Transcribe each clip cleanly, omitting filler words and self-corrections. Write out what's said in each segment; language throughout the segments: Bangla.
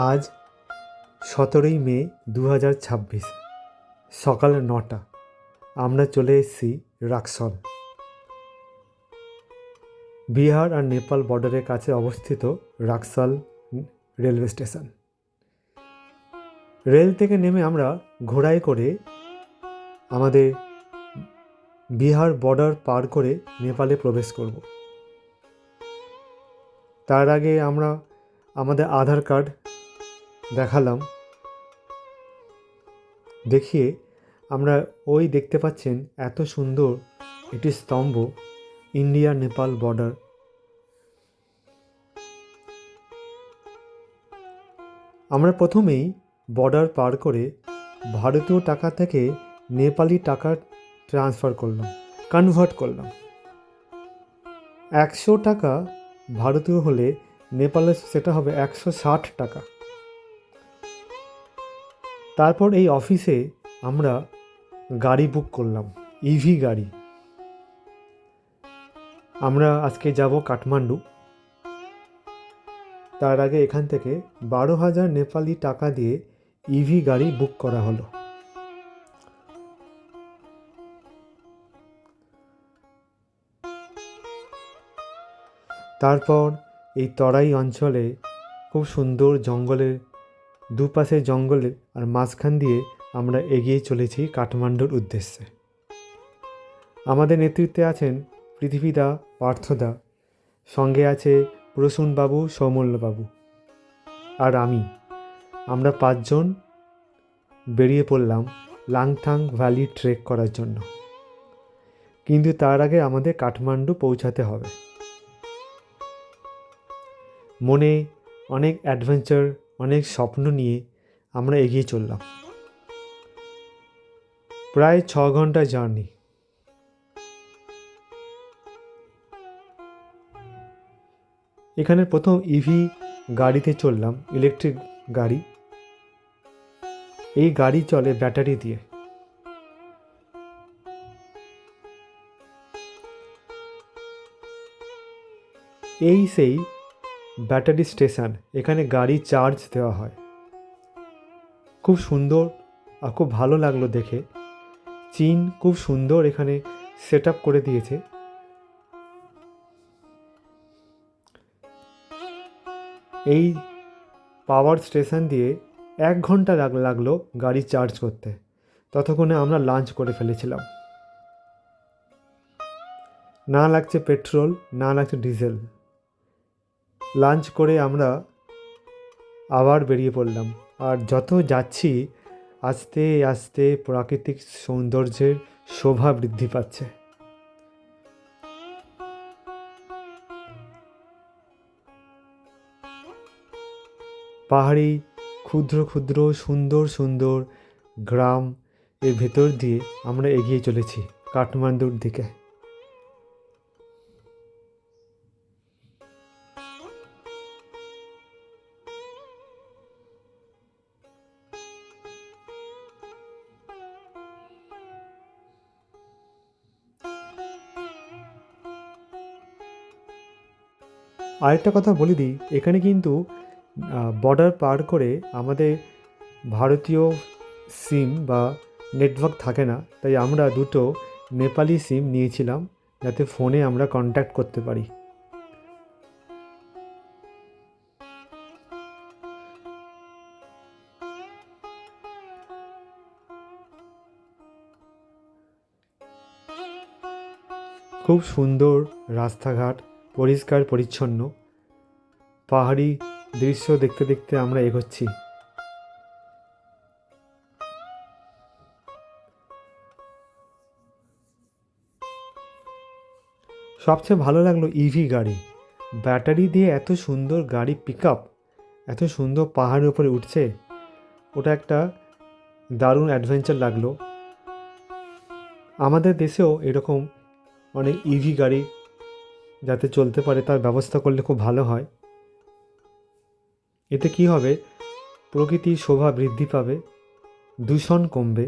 আজ 17ই মে 2026 সকাল 9টা। আমরা চলে এসেছি রাক্সল। বিহার আর নেপাল বর্ডারের কাছে অবস্থিত রাক্সল রেলওয়ে স্টেশন। রেল থেকে নেমে আমরা ঘোড়ায় করে আমাদের বিহার বর্ডার পার করে নেপালে প্রবেশ করব। তার আগে আমরা আমাদের আধার কার্ড দেখালাম, দেখিয়ে আমরা ওই দেখতে পাচ্ছেন এত সুন্দর একটি স্তম্ভ, ইন্ডিয়া নেপাল বর্ডার। আমরা প্রথমেই বর্ডার পার করে ভারতীয় টাকা থেকে নেপালি টাকা কনভার্ট করলাম। 100 টাকা ভারতীয় হলে নেপালে সেটা হবে 160 টাকা। তারপর এই অফিসে আমরা গাড়ি বুক করলাম, ইভি গাড়ি। আমরা আজকে যাব কাঠমান্ডু। তার আগে এখান থেকে 12,000 নেপালি টাকা দিয়ে ইভি গাড়ি বুক করা হলো। তারপর এই তরাই অঞ্চলে খুব সুন্দর জঙ্গলের দুপাশে জঙ্গলের আর মাঝখান দিয়ে আমরা এগিয়ে চলেছি কাঠমান্ডুর উদ্দেশ্যে। আমাদের নেতৃত্বে আছেন পৃথিবীদা, পার্থদা, সঙ্গে আছে প্রসূনবাবু, সৌমল্যবাবু আর আমি। আমরা 5 জন বেরিয়ে পড়লাম লাংথাং ভ্যালি ট্রেক করার জন্য। কিন্তু তার আগে আমাদের কাঠমান্ডু পৌঁছাতে হবে। মনে অনেক অ্যাডভেঞ্চার, অনেক স্বপ্ন নিয়ে আমরা এগিয়ে চললাম। প্রায় 6 ঘন্টা জার্নি। এখানে প্রথম ইভি গাড়িতে চললাম, ইলেকট্রিক গাড়ি। এই গাড়ি চলে ব্যাটারি দিয়ে। এই সেই ব্যাটারি স্টেশন, এখানে গাড়ি চার্জ দেওয়া হয়। খুব সুন্দর আর খুব ভালো লাগলো দেখে। চীন খুব সুন্দর এখানে সেট আপ করে দিয়েছে। এই পাওয়ার স্টেশন দিয়ে 1 ঘন্টা লাগলো গাড়ি চার্জ করতে। ততক্ষণে আমরা লাঞ্চ করে ফেলেছিলাম। না লাগছে পেট্রোল, না লাগছে ডিজেল। লাঞ্চ করে আমরা আবার বেরিয়ে পড়লাম। আর যত যাচ্ছি আস্তে আস্তে প্রাকৃতিক সৌন্দর্যের শোভা বৃদ্ধি পাচ্ছে। পাহাড়ি ক্ষুদ্র ক্ষুদ্র সুন্দর সুন্দর গ্রাম এর ভেতর দিয়ে আমরা এগিয়ে চলেছি কাঠমান্ডুর দিকে। আরেকটা কথা বলে দিই, এখানে কিন্তু বর্ডার পার করে আমাদের ভারতীয় সিম বা নেটওয়ার্ক থাকে না, তাই আমরা 2টো নেপালি সিম নিয়েছিলাম যাতে ফোনে আমরা কন্ট্যাক্ট করতে পারি। খুব সুন্দর রাস্তাঘাট, পরিষ্কার পরিচ্ছন্ন। পাহাড়ি দৃশ্য দেখতে দেখতে আমরা এগোচ্ছি। সবচেয়ে ভালো লাগলো ইভি গাড়ি, ব্যাটারি দিয়ে এত সুন্দর গাড়ি পিক আপ, এত সুন্দর পাহাড়ের উপরে উঠছে, ওটা একটা দারুণ অ্যাডভেঞ্চার লাগলো। আমাদের দেশেও এরকম অনেক ইভি গাড়ি যাতে চলতে পারে তার ব্যবস্থা করলে খুব ভালো হয়। এতে কি হবে, প্রকৃতির শোভা বৃদ্ধি পাবে, দূষণ কমবে।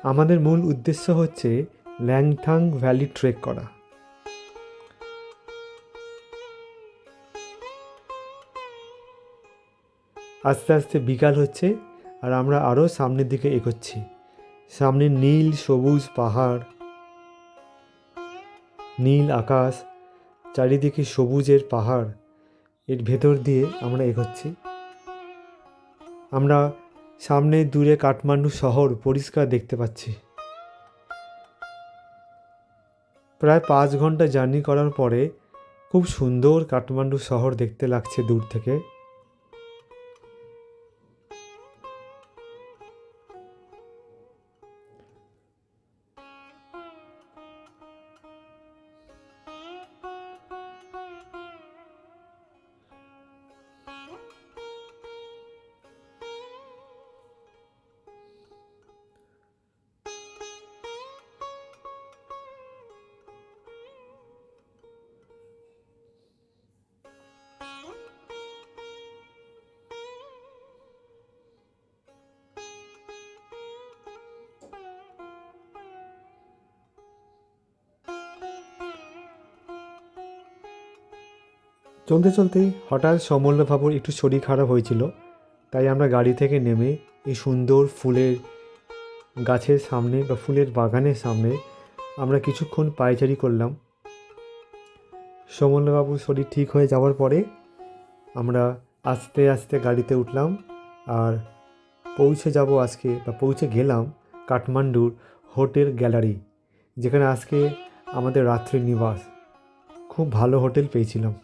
আমাদের মূল উদ্দেশ্য হচ্ছে ল্যাংথাং ভ্যালি ট্রেক করা। আস্তে আস্তে বিকাল হচ্ছে আর আমরা আরও সামনের দিকে এগোচ্ছি। সামনে নীল সবুজ পাহাড়, নীল আকাশ, চারিদিকে সবুজের পাহাড়, এর ভেতর দিয়ে আমরা এগোচ্ছি। আমরা সামনে দূরে কাঠমান্ডু শহর পরিষ্কার দেখতে পাচ্ছি। প্রায় 5 ঘন্টা জার্নি করার পরে খুব সুন্দর কাঠমান্ডু শহর দেখতে লাগছে দূর থেকে। চলতে চলতেই হঠাৎ সমল্লবাবুর একটু শরীর খারাপ হয়েছিল, তাই আমরা গাড়ি থেকে নেমে এই সুন্দর ফুলের গাছের সামনে বা ফুলের বাগানের সামনে আমরা কিছুক্ষণ পায়চারি করলাম। সমল্লবাবুর শরীর ঠিক হয়ে যাওয়ার পরে আমরা আস্তে আস্তে গাড়িতে উঠলাম আর পৌঁছে গেলাম কাঠমান্ডুর হোটেল গ্যালারি, যেখানে আজকে আমাদের রাত্রি নিবাস। খুব ভালো হোটেল পেয়েছিলাম।